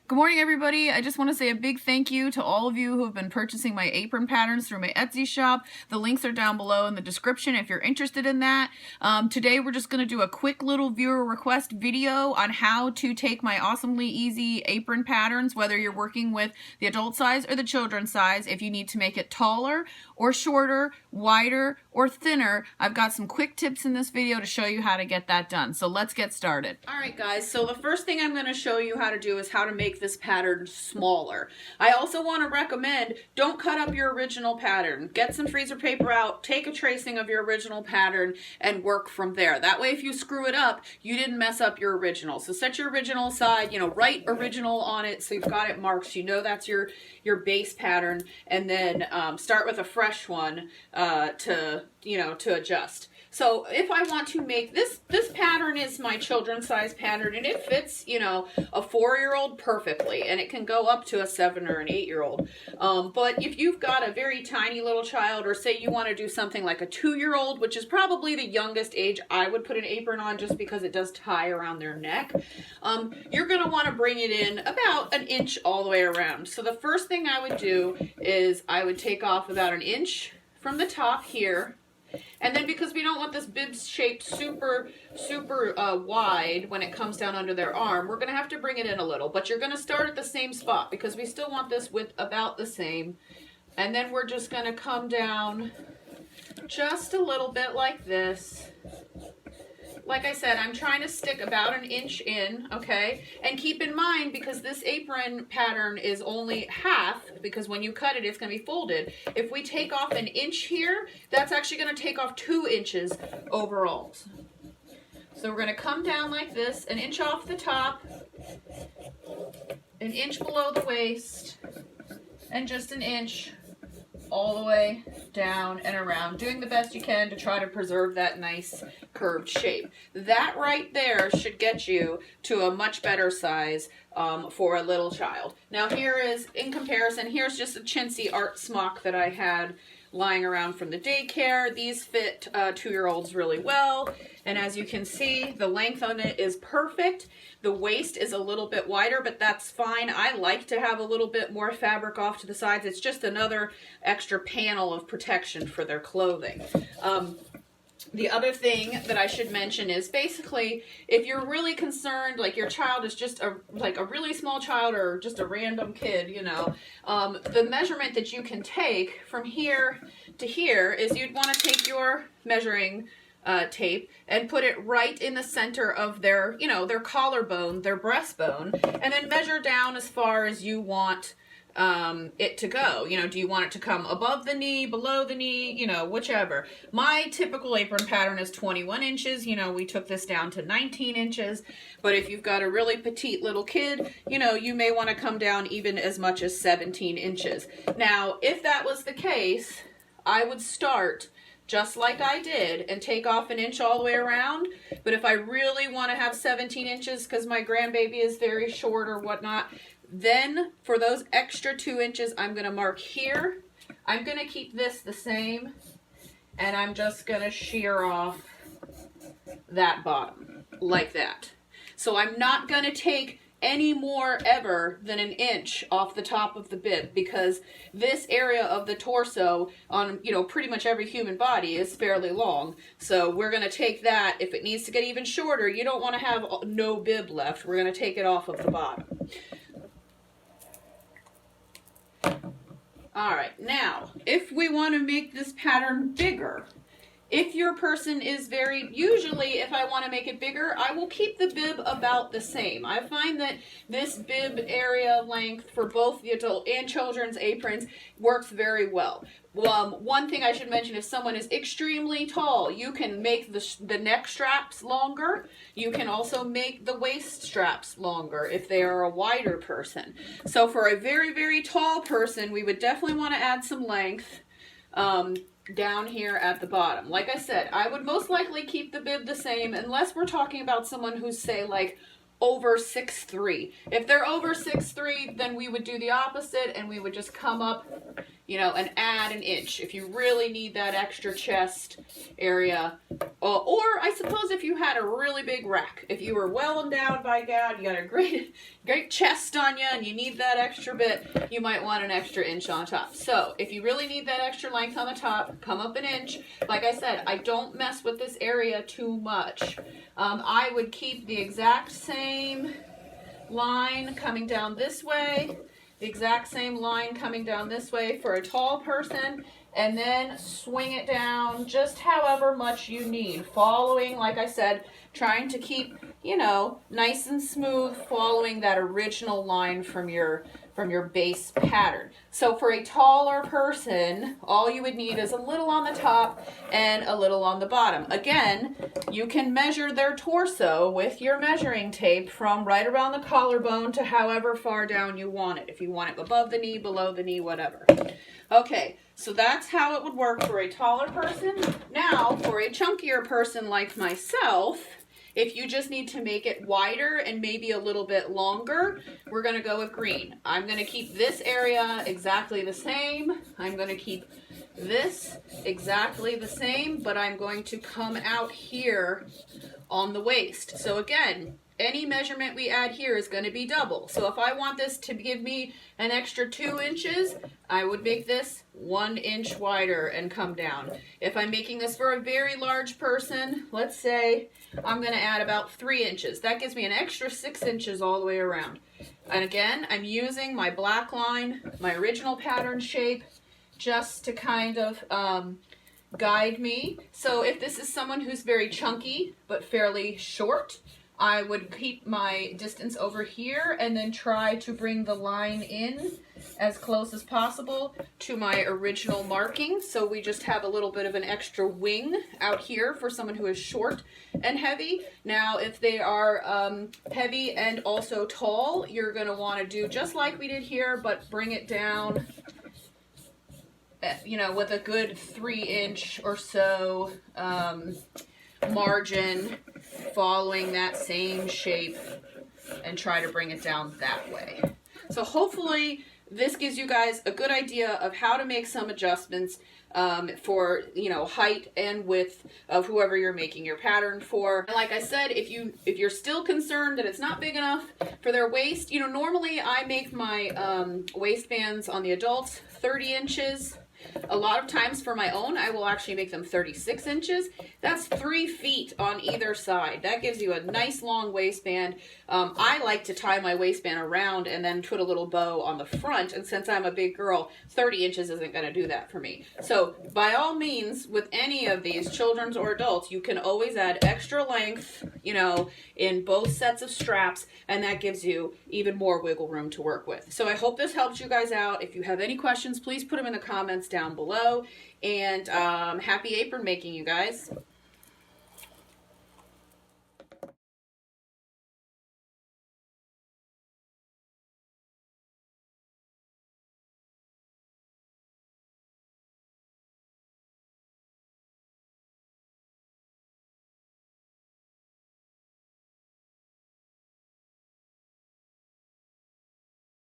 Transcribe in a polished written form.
Good morning, everybody. I just want to say a big thank you to all of you who have been purchasing my apron patterns through my Etsy shop. The links are down below in the description if you're interested in that. Today we're just going to do a quick little viewer request video on how to take my Awesomely Easy apron patterns, whether you're working with the adult size or the children's size. If you need to make it taller or shorter, wider or thinner, I've got some quick tips in this video to show you how to get that done. So let's get started. All right, guys, so the first thing I'm going to show you how to do is how to make this pattern smaller. I also want to recommend, don't cut up your original pattern. Get some freezer paper out, take a tracing of your original pattern and work from there. That way if you screw it up, you didn't mess up your original. So set your original aside, write original on it so you've got it marked, so you know that's your base pattern, and then start with a fresh one to adjust. So if I want to make this pattern is my children's size pattern, and it fits, a 4-year-old perfectly, and it can go up to a 7 or an 8-year-old. But if you've got a very tiny little child, or say you want to do something like a 2-year-old, which is probably the youngest age I would put an apron on just because it does tie around their neck, you're going to want to bring it in about an inch all the way around. So the first thing I would do is I would take off about an inch from the top here. And then because we don't want this bib shape super wide when it comes down under their arm, we're going to have to bring it in a little. But you're going to start at the same spot because we still want this width about the same. And then we're just going to come down just a little bit like this. Like I said, I'm trying to stick about an inch in, okay? And keep in mind, because this apron pattern is only half, because when you cut it, it's going to be folded. If we take off an inch here, that's actually going to take off 2 inches overall. So we're going to come down like this, an inch off the top, an inch below the waist, and just an inch all the way down and around, doing the best you can to try to preserve that nice curved shape. That right there should get you to a much better size for a little child. Now here is, in comparison, here's just a chintzy art smock that I had lying around from the daycare. These fit 2-year-olds really well, and as you can see, the length on it is perfect. The waist is a little bit wider, but that's fine. I like to have a little bit more fabric off to the sides. It's just another extra panel of protection for their clothing. The other thing that I should mention is basically, if you're really concerned, like your child is just a really small child or just a random kid, the measurement that you can take from here to here is you'd want to take your measuring tape and put it right in the center of their, their collarbone, their breastbone, and then measure down as far as you want it to go. Do you want it to come above the knee, below the knee, whichever. My typical apron pattern is 21 inches. We took this down to 19 inches. But if you've got a really petite little kid, you may want to come down even as much as 17 inches. Now, if that was the case, I would start just like I did and take off an inch all the way around. But if I really want to have 17 inches because my grandbaby is very short or whatnot, then for those extra 2 inches, I'm going to mark here. I'm going to keep this the same, and I'm just going to shear off that bottom like that. So I'm not going to take any more ever than an inch off the top of the bib, because this area of the torso on pretty much every human body is fairly long. So we're going to take that. If it needs to get even shorter, you don't want to have no bib left. We're going to take it off of the bottom. Alright, now, if we want to make this pattern bigger, if your person is usually if I want to make it bigger, I will keep the bib about the same. I find that this bib area length for both the adult and children's aprons works very well. One thing I should mention, if someone is extremely tall, you can make the neck straps longer. You can also make the waist straps longer if they are a wider person. So for a very, very tall person, we would definitely want to add some length down here at the bottom. Like I said, I would most likely keep the bib the same unless we're talking about someone who's, say, like over 6'3". If they're over 6'3", then we would do the opposite and we would just come up, and add an inch. If you really need that extra chest area Or I suppose if you had a really big rack, if you were well endowed by God, you got a great chest on you and you need that extra bit, you might want an extra inch on top. So if you really need that extra length on the top, come up an inch. Like I said, I don't mess with this area too much. I would keep the exact same line coming down this way, the exact same line coming down this way for a tall person, and then swing it down just however much you need, following, like I said, trying to keep, you know, nice and smooth, following that original line from your base pattern. So for a taller person, all you would need is a little on the top and a little on the bottom. Again, you can measure their torso with your measuring tape from right around the collarbone to however far down you want it. If you want it above the knee, below the knee, whatever. Okay, so that's how it would work for a taller person. Now, for a chunkier person like myself, if you just need to make it wider and maybe a little bit longer, we're going to go with green. I'm going to keep this area exactly the same. I'm going to keep this exactly the same, but I'm going to come out here on the waist. So again, any measurement we add here is going to be double. So if I want this to give me an extra 2 inches, I would make this 1 inch wider and come down. If I'm making this for a very large person, let's say I'm going to add about 3 inches. That gives me an extra 6 inches all the way around. And again, I'm using my black line, my original pattern shape, just to kind of guide me. So if this is someone who's very chunky but fairly short, I would keep my distance over here and then try to bring the line in as close as possible to my original marking. So we just have a little bit of an extra wing out here for someone who is short and heavy. Now, if they are heavy and also tall, you're going to want to do just like we did here, but bring it down, you know, with a good 3 inch or so margin, following that same shape, and try to bring it down that way. So hopefully this gives you guys a good idea of how to make some adjustments for, you know, height and width of whoever you're making your pattern for. And like I said, if you're still concerned that it's not big enough for their waist, you know, normally I make my waistbands on the adults 30 inches. A lot of times for my own, I will actually make them 36 inches. That's 3 feet on either side. That gives you a nice long waistband. I like to tie my waistband around and then put a little bow on the front. And since I'm a big girl, 30 inches isn't going to do that for me. So by all means, with any of these, children's or adults, you can always add extra length, you know, in both sets of straps, and that gives you even more wiggle room to work with. So I hope this helps you guys out. If you have any questions, please put them in the comments down below. And happy apron making, you guys.